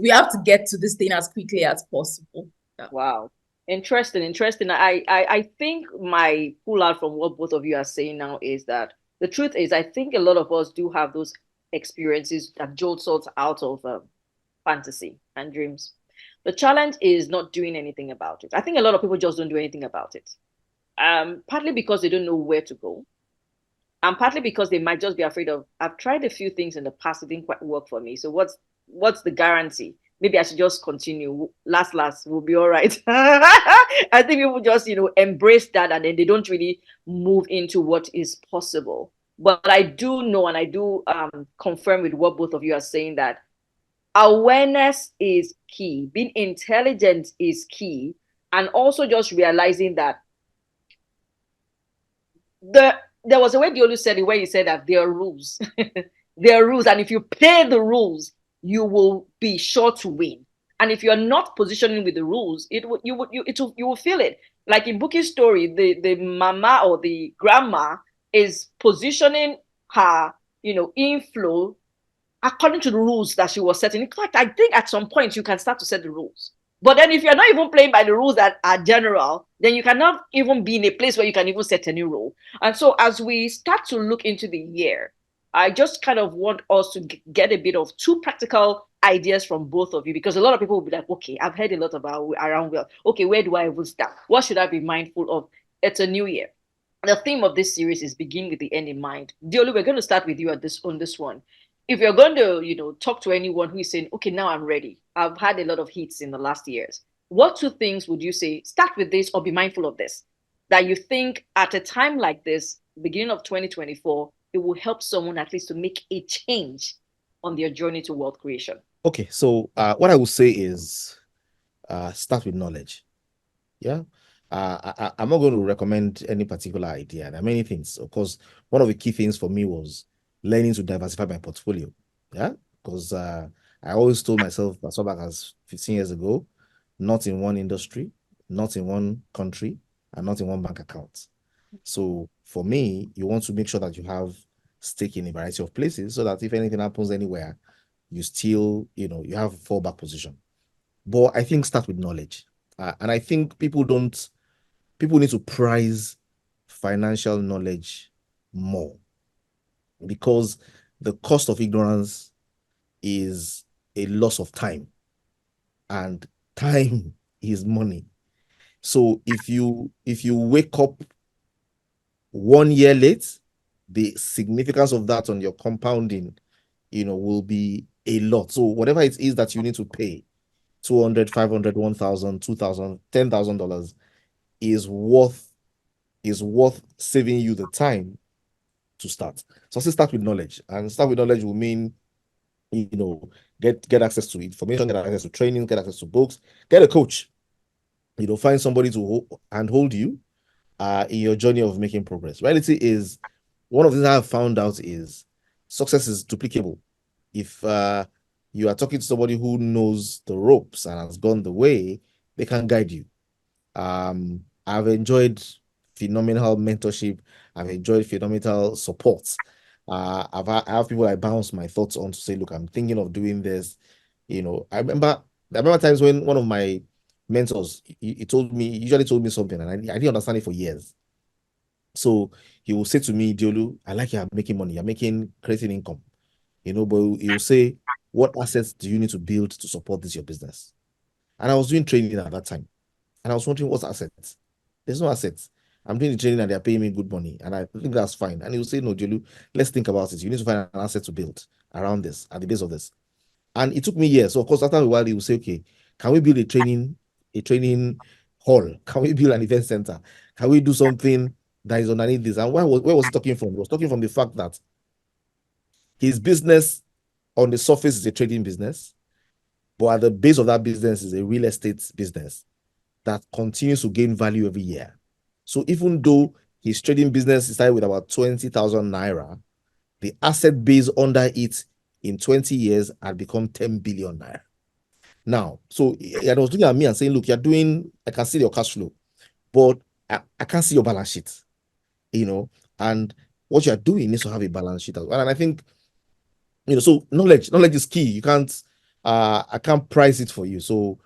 have to get to this thing as quickly as possible. Yeah. Wow. Interesting. I think my pull out from what both of you are saying now is that the truth is, I think a lot of us do have those experiences that jolt us out of fantasy and dreams. The challenge is not doing anything about it. I think a lot of people just don't do anything about it. Partly because they don't know where to go, and partly because they might just be afraid of, I've tried a few things in the past, it didn't quite work for me. So what's the guarantee? Maybe I should just continue. Last, we'll be all right. I think people just, embrace that, and then they don't really move into what is possible. But I do know, and I do confirm with what both of you are saying, that awareness is key. Being intelligent is key. And also just realizing that there was a way Adeolu said it, where he said that there are rules. There are rules, and if you play the rules, you will be sure to win. And if you're not positioning with the rules, you will feel it. Like in Buki's story, the mama or the grandma is positioning her, inflow according to the rules that she was setting. In fact, I think at some point you can start to set the rules. But then if you're not even playing by the rules that are general, then you cannot even be in a place where you can even set any rule. And so as we start to look into the year, I just kind of want us to get a bit of two practical ideas from both of you, because a lot of people will be like, okay, I've heard a lot about around wealth. Okay, where do I even start? What should I be mindful of? It's a new year. The theme of this series is begin with the end in mind. Diolu, we're going to start with you on this one. If you're going to, talk to anyone who is saying, okay, now I'm ready, I've had a lot of hits in the last years, what two things would you say, start with this or be mindful of this, that you think at a time like this, beginning of 2024, it will help someone at least to make a change on their journey to wealth creation? Okay, so what I will say is start with knowledge. Yeah. I'm not going to recommend any particular idea. There are many things. Of course, one of the key things for me was learning to diversify my portfolio. Yeah. Because I always told myself as far back as 15 years ago, not in one industry, not in one country, and not in one bank account. So for me, you want to make sure that you have stake in a variety of places so that if anything happens anywhere, you still, you have a fallback position. But I think start with knowledge. And I think people need to prize financial knowledge more, because the cost of ignorance is a loss of time, and time is money. So if you wake up 1 year late, the significance of that on your compounding, will be a lot. So whatever it is that you need to pay, $200, $500, $1,000, $2,000, $10,000 is worth saving you the time to start. So I say start with knowledge, and start with knowledge will mean, get access to information, get access to training, get access to books, get a coach. Find somebody to hold you in your journey of making progress. Reality is, one of the things I have found out is success is duplicable. If you are talking to somebody who knows the ropes and has gone the way, they can guide you. I've enjoyed phenomenal mentorship. I've enjoyed phenomenal support. I have people I bounce my thoughts on to say, look, I'm thinking of doing this. I remember times when one of my mentors, he usually told me something, and I didn't understand it for years. So he will say to me, Diolu, I like you're making money, you're creating income, but he will say, what assets do you need to build to support your business? And I was doing training at that time, and I was wondering, what's assets? There's no assets. I'm doing the training and they're paying me good money, and I think that's fine. And he will say, no, Diolu, let's think about it. You need to find an asset to build around this, at the base of this. And it took me years. So of course, after a while, he will say, okay, can we build a training hall? Can we build an event center? Can we do something that is underneath this? And where was he talking from? He was talking from the fact that his business on the surface is a trading business, but at the base of that business is a real estate business that continues to gain value every year. So even though his trading business started with about 20,000 naira, the asset base under it in 20 years had become 10 billion naira. Now, so he was looking at me and saying, look, I can see your cash flow, but I can't see your balance sheet, and what you're doing needs to have a balance sheet as well. And I think, so knowledge is key. You can't, I can't price it for you. So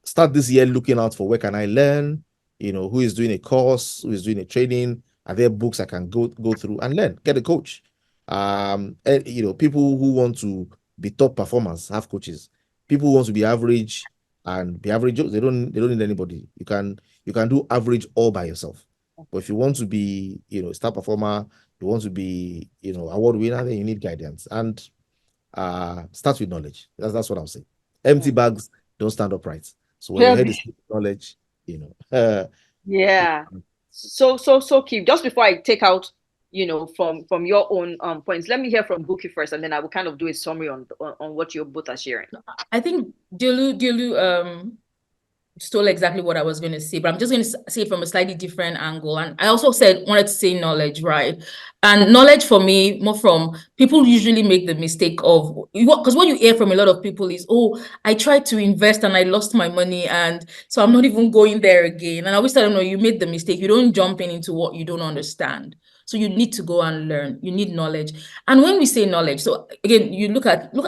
start this year looking out for, where can I learn, who is doing a course, who is doing a training, are there books I can go through and learn, get a coach. People who want to be top performers have coaches. People who want to be average and be average, they don't need anybody. You can do average all by yourself. But if you want to be, star performer, you want to be, award winner, then you need guidance. And start with knowledge. That's what I'll say. Empty bags don't stand upright. So when your head is knowledge, yeah. So Keith, just before I take out from your own points. Let me hear from Bukki first, and then I will kind of do a summary on what you both are sharing. I think Adeolu stole exactly what I was going to say, but I'm just going to say it from a slightly different angle. And I also wanted to say knowledge, right? And knowledge for me, more from people usually make the mistake of, because what you hear from a lot of people is, oh, I tried to invest and I lost my money, and so I'm not even going there again. And I always tell them, no, you made the mistake. You don't jump into what you don't understand. So you need to go and learn. You need knowledge. And when we say knowledge, so again,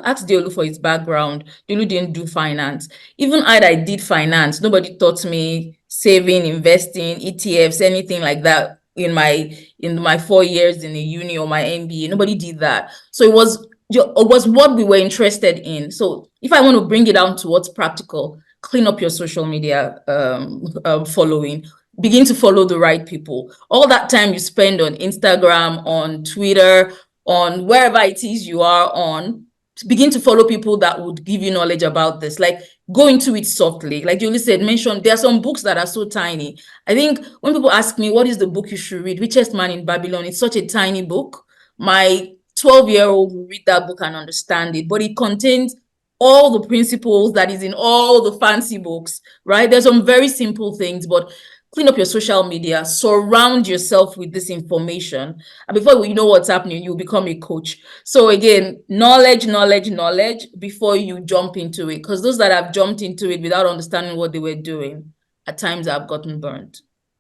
ask Deolu for his background. Deolu didn't do finance. Even I did finance, nobody taught me saving, investing, ETFs, anything like that in my 4 years in the uni or my MBA. Nobody did that. So it was what we were interested in. So if I want to bring it down to what's practical, clean up your social media following. Begin to follow the right people. All that time you spend on Instagram, on Twitter, on wherever it is you are on, begin to follow people that would give you knowledge about this. Like, go into it softly. Like Julie said, there are some books that are so tiny. I think when people ask me, what is the book you should read? Richest Man in Babylon. It's such a tiny book. My 12-year-old will read that book and understand it, but it contains all the principles that is in all the fancy books, right? There's some very simple things, but clean up your social media, surround yourself with this information. And before you know what's happening, you'll become a coach. So again, knowledge before you jump into it. Because those that have jumped into it without understanding what they were doing, at times I've gotten burnt.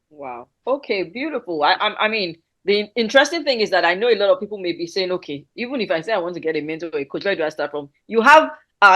Wow. Okay, beautiful. I mean, the interesting thing is that I know a lot of people may be saying, okay, even if I say I want to get a mentor or a coach, where do I start from? You have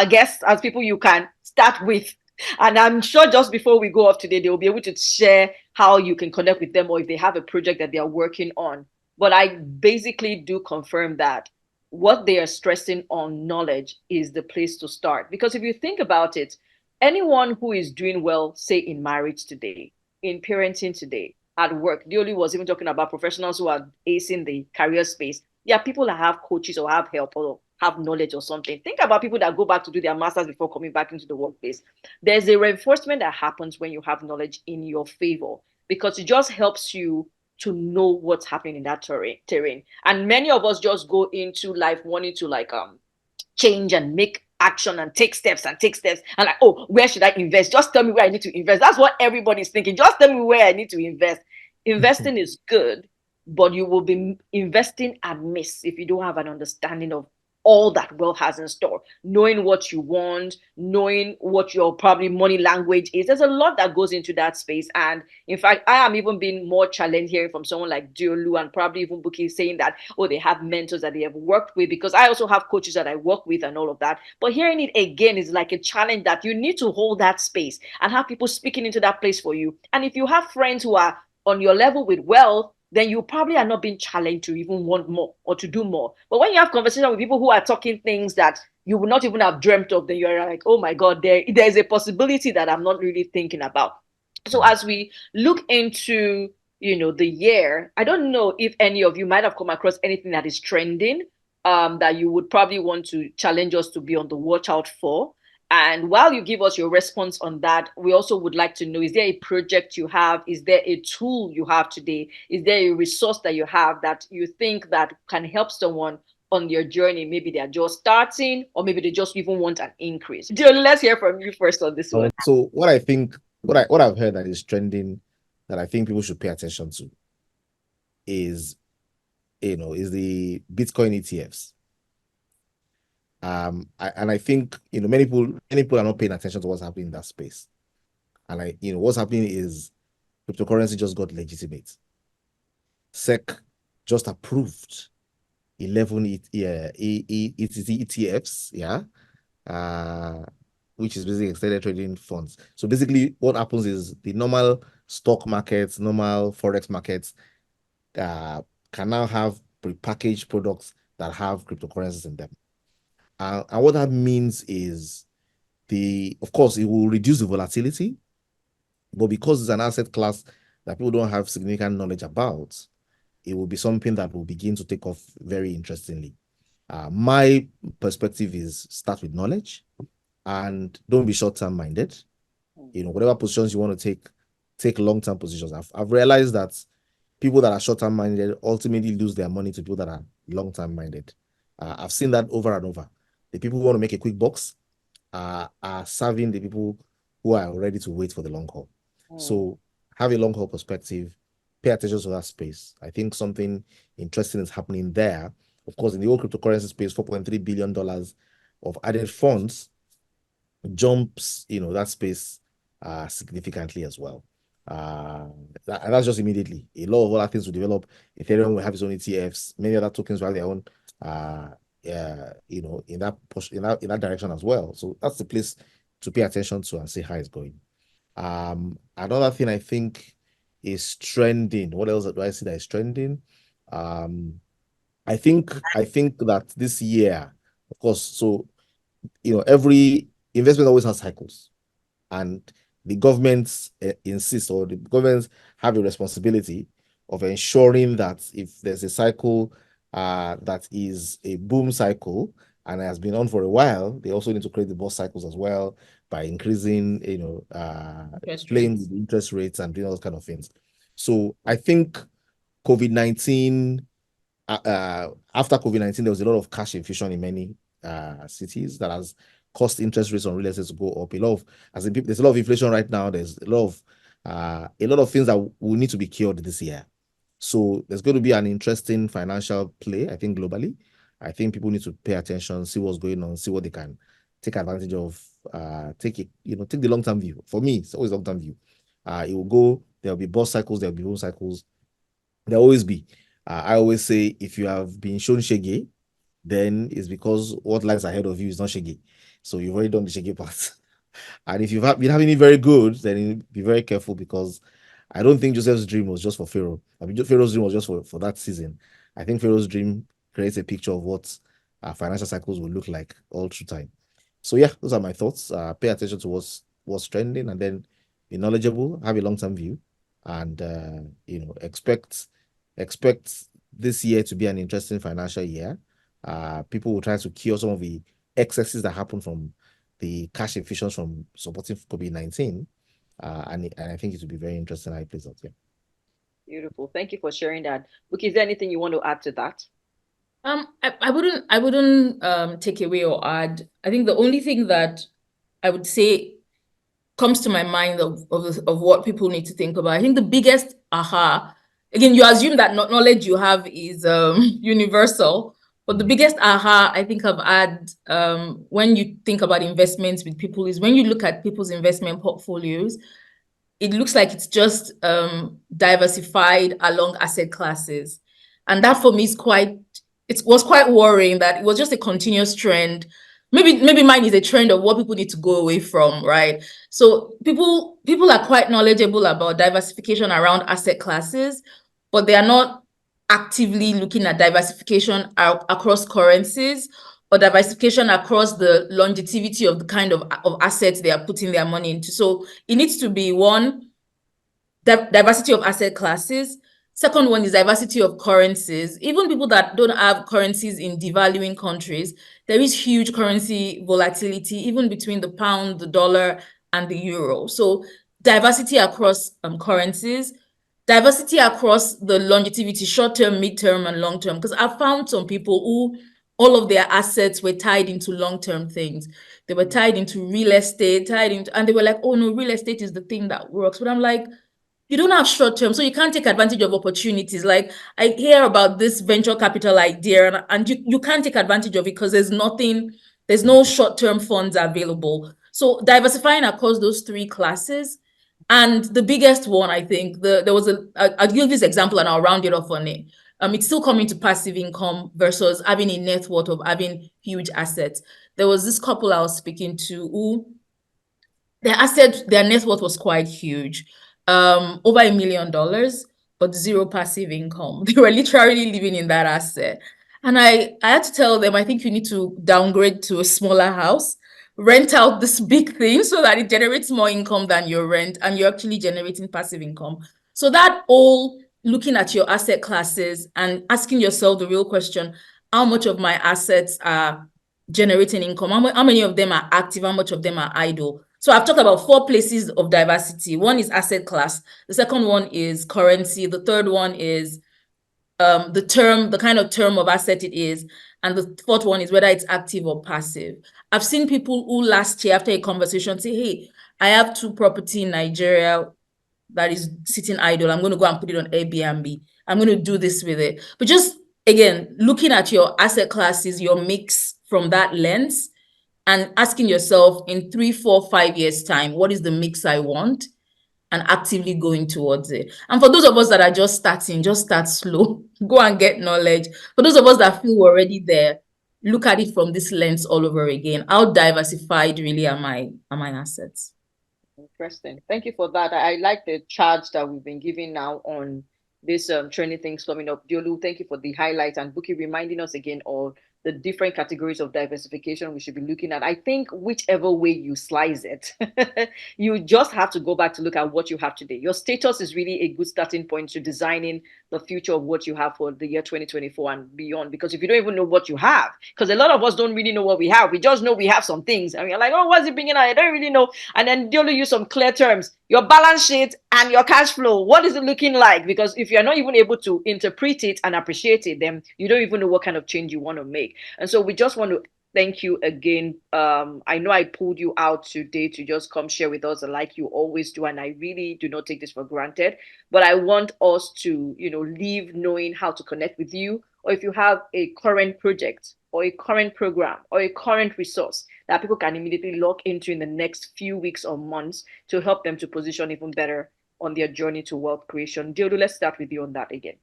guests as people you can start with. And I'm sure just before we go off today, they will be able to share how you can connect with them or if they have a project that they are working on. But I basically do confirm that what they are stressing on knowledge is the place to start. Because if you think about it, anyone who is doing well, say in marriage today, in parenting today, at work, Dioli was even talking about professionals who are acing the career space. There are people that have coaches or have help or have knowledge or something. Think about people that go back to do their masters before coming back into the workplace. There's a reinforcement that happens when you have knowledge in your favor because it just helps you to know what's happening in that terrain. And many of us just go into life wanting to change and make action and take steps and like, oh, where should I invest? Just tell me where I need to invest. That's what everybody's thinking. Just tell me where I need to invest. Investing is good, but you will be investing amiss if you don't have an understanding of all that wealth has in store, knowing what you want, knowing what your probably money language is. There's a lot that goes into that space. And in fact, I am even being more challenged hearing from someone like Diolu and probably even Bukki saying that, oh, they have mentors that they have worked with, because I also have coaches that I work with and all of that. But hearing it again is like a challenge that you need to hold that space and have people speaking into that place for you. And if you have friends who are on your level with wealth, then you probably are not being challenged to even want more or to do more. But when you have conversation with people who are talking things that you would not even have dreamt of, then you're like, oh my God, there's a possibility that I'm not really thinking about. So as we look into, the year, I don't know if any of you might have come across anything that is trending that you would probably want to challenge us to be on the watch out for. And while you give us your response on that, we also would like to know, is there a project you have? Is there a tool you have today? Is there a resource that you have that you think that can help someone on their journey? Maybe they're just starting, or maybe they just even want an increase. Joel, let's hear from you first on this one. So what I've heard that is trending that I think people should pay attention to is the Bitcoin ETFs. I think many people are not paying attention to what's happening in that space, and what's happening is cryptocurrency just got legitimate. SEC just approved 11 ETFs, which is basically extended trading funds. So basically, what happens is the normal stock markets, normal forex markets, can now have prepackaged products that have cryptocurrencies in them. And what that means is of course, it will reduce the volatility, but because it's an asset class that people don't have significant knowledge about, it will be something that will begin to take off very interestingly. My perspective is start with knowledge and don't be short-term minded. Whatever positions you want to take long-term positions. I've realized that people that are short-term minded ultimately lose their money to people that are long-term minded. I've seen that over and over. The people who want to make a quick bucks are serving the people who are ready to wait for the long haul. So have a long haul perspective, pay attention to that space. I think something interesting is happening there. Of course, in the whole cryptocurrency space, $4.3 billion of added funds jumps, that space significantly as well. That's just immediately. A lot of other things will develop. Ethereum will have its own ETFs. Many other tokens will have their own, in that direction as well. So that's the place to pay attention to and see how it's going. Another thing I think is trending. What else do I see that is trending? I think that this year, of course, so every investment always has cycles, and the governments insist, or the governments have a responsibility of ensuring that if there's a cycle that is a boom cycle and has been on for a while, they also need to create the bust cycles as well by increasing, playing with interest rates and doing all those kind of things. So I think COVID-19, after COVID-19, there was a lot of cash infusion in many cities that has caused interest rates on real estate to go up. There's a lot of inflation right now. There's a lot of things that will need to be cured this year. So there's going to be an interesting financial play, I think, globally. I think people need to pay attention, see what's going on, see what they can take advantage of, take the long-term view. For me, it's always long-term view. It will go, there'll be bust cycles, there'll be boom cycles. There'll always be. I always say, if you have been shown shege, then it's because what lies ahead of you is not shege. So you've already done the shege part. And if you've been having it very good, then be very careful, because I don't think Joseph's dream was just for Pharaoh. I mean, Pharaoh's dream was just for that season. I think Pharaoh's dream creates a picture of what financial cycles will look like all through time. So yeah, those are my thoughts. Pay attention to what's trending, and then be knowledgeable, have a long-term view, and expect this year to be an interesting financial year. People will try to cure some of the excesses that happen from the cash infusions from supporting COVID-19. And I think it will be very interesting how it plays out. Yeah. Beautiful. Thank you for sharing that. Bukki, is there anything you want to add to that? I wouldn't take away or add. I think the only thing that I would say comes to my mind of what people need to think about. I think the biggest aha, again, you assume that knowledge you have is universal, but the biggest aha I think I've had when you think about investments with people is when you look at people's investment portfolios, it looks like it's just diversified along asset classes. And that for me was quite worrying, that it was just a continuous trend. Maybe mine is a trend of what people need to go away from, right? So people are quite knowledgeable about diversification around asset classes, but they are not actively looking at diversification across currencies or diversification across the longevity of the kind of assets they are putting their money into. So it needs to be one, diversity of asset classes. Second one is diversity of currencies. Even people that don't have currencies in devaluing countries, there is huge currency volatility, even between the pound, the dollar, and the euro. So diversity across currencies, diversity across the longevity, short-term, mid-term, and long-term. Because I've found some people who all of their assets were tied into long-term things. They were tied into real estate, and they were like, oh no, real estate is the thing that works. But I'm like, you don't have short term, so you can't take advantage of opportunities. Like I hear about this venture capital idea, and you can't take advantage of it because there's no short-term funds available. So diversifying across those three classes. And the biggest one, I think, I'll give this example and I'll round it off on it. It's still coming to passive income versus having a net worth of having huge assets. There was this couple I was speaking to who their net worth was quite huge. Over $1 million, but zero passive income. They were literally living in that asset. And I had to tell them, I think you need to downgrade to a smaller house, rent out this big thing so that it generates more income than your rent, and you're actually generating passive income. So that all looking at your asset classes and asking yourself the real question, how much of my assets are generating income? How many of them are active? How much of them are idle? So I've talked about 4 places of diversity. One is asset class. The second one is currency. The third one is the kind of term of asset it is. And the fourth one is whether it's active or passive. I've seen people who last year after a conversation say, hey, I have 2 property in Nigeria that is sitting idle. I'm going to go and put it on Airbnb. I'm going to do this with it. But just, again, looking at your asset classes, your mix from that lens, and asking yourself in 3, 4, 5 years' time, what is the mix I want? And actively going towards it. And for those of us that are just starting, just start slow. Go and get knowledge. For those of us that feel we're already there, look at it from this lens all over again. How diversified really are my assets? Interesting. Thank you for that. I like the charge that we've been giving now on this training things coming up. Adeolu, thank you for the highlight, and Bukki reminding us again of the different categories of diversification we should be looking at. I think whichever way you slice it, you just have to go back to look at what you have today. Your status is really a good starting point to designing the future of what you have for the year 2024 and beyond. Because if you don't even know what you have, because a lot of us don't really know what we have, we just know we have some things, and we're like, oh, what's it bringing out? I don't really know. And then Adeolu use some clear terms: your balance sheet and your cash flow. What is it looking like? Because if you're not even able to interpret it and appreciate it, then you don't even know what kind of change you want to make. And so we just want to thank you again. I know I pulled you out today to just come share with us like you always do, and I really do not take this for granted. But I want us to, leave knowing how to connect with you, or if you have a current project or a current program or a current resource that people can immediately log into in the next few weeks or months to help them to position even better on their journey to wealth creation. Adeolu, let's start with you on that again.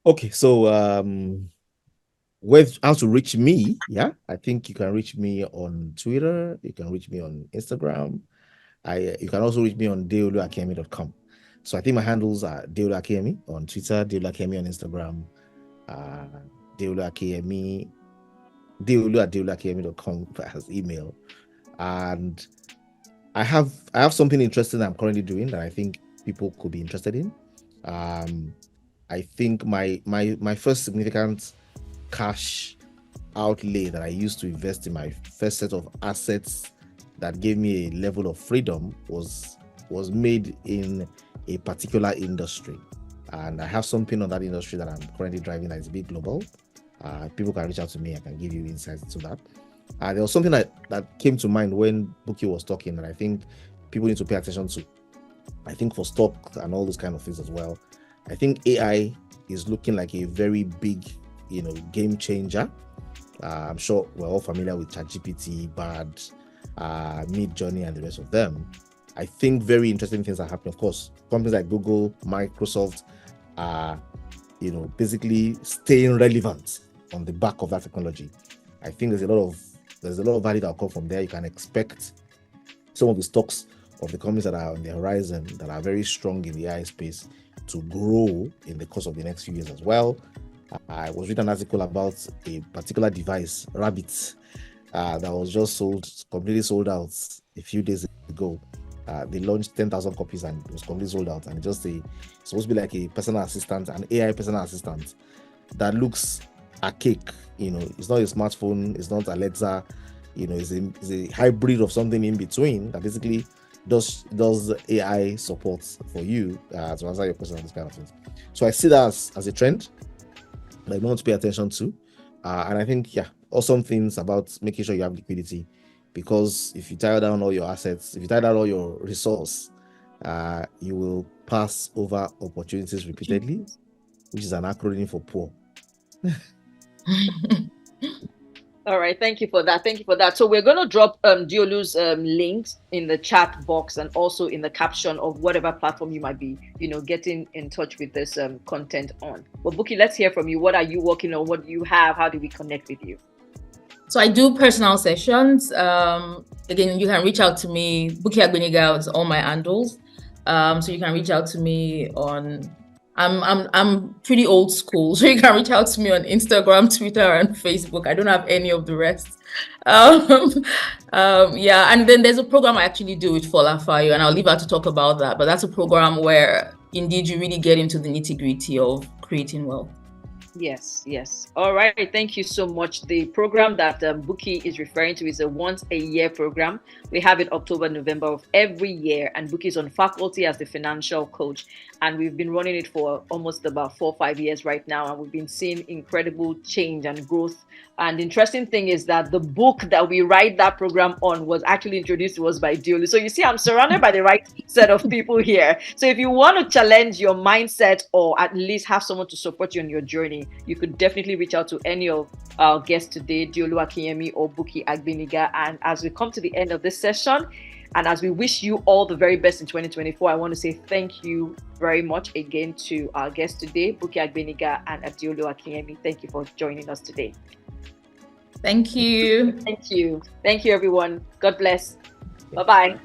Okay, so how to reach me? Yeah, I think you can reach me on Twitter. You can reach me on Instagram. You can also reach me on adeoluakinyemi.com. So I think my handles are Adeolu Akinyemi on Twitter, Adeolu Akinyemi on Instagram, Adeolu Akinyemi, adeoluakinyemi.com as email. And I have something interesting I'm currently doing that I think people could be interested in. I think my first significant cash outlay that I used to invest in my first set of assets that gave me a level of freedom was made in a particular industry, and I have something on that industry that I'm currently driving that is a bit global. People can reach out to me. I can give you insights into that. There was something that came to mind when Bukki was talking that I think people need to pay attention to. I think for stock and all those kind of things as well, I think AI is looking like a very big game changer. I'm sure we're all familiar with ChatGPT, Bard, Midjourney, and the rest of them. I think very interesting things are happening. Of course, companies like Google, Microsoft are, basically staying relevant on the back of that technology. I think there's a lot of value that will come from there. You can expect some of the stocks of the companies that are on the horizon that are very strong in the AI space to grow in the course of the next few years as well. I was reading an article about a particular device, Rabbit, that was just completely sold out a few days ago. They launched 10,000 copies and it was completely sold out. And it's supposed to be like a personal assistant, an AI personal assistant that looks archaic. It's not a smartphone, it's not Alexa. It's a hybrid of something in between that basically does AI support for you to answer your question on this kind of things. So I see that as a trend that you want to pay attention to, and I think awesome things about making sure you have liquidity, because if you tie down all your assets, if you tie down all your resource, you will pass over opportunities repeatedly, which is an acronym for poor. All right, thank you for that. So we're going to drop Adeolu's links in the chat box and also in the caption of whatever platform you might be, getting in touch with this content on. Well, Bukki, let's hear from you. What are you working on? What do you have? How do we connect with you? So I do personal sessions. Again, you can reach out to me. Bukki Agbeniga is all my handles. So you can reach out to me on. I'm pretty old school, so you can reach out to me on Instagram, Twitter, and Facebook. I don't have any of the rest. And then there's a program I actually do with Fola Fayo, and I'll leave her to talk about that. But that's a program where indeed you really get into the nitty-gritty of creating wealth. Yes, yes. All right. Thank you so much. The program that Bukki is referring to is a once a year program. We have it October, November of every year, and Bukki is on faculty as the financial coach. And we've been running it for almost about 4 or 5 years right now, and we've been seeing incredible change and growth. And the interesting thing is that the book that we write that program on was actually introduced to us by Adeolu. So you see, I'm surrounded by the right set of people here. So if you want to challenge your mindset or at least have someone to support you on your journey, you could definitely reach out to any of our guests today, Adeolu Akinyemi or Bukki Agbeniga. And as we come to the end of this session, and as we wish you all the very best in 2024, I want to say thank you very much again to our guests today, Bukki Agbeniga and Adeolu Akinyemi. Thank you for joining us today. Thank you. Thank you. Thank you, everyone. God bless. Bye-bye.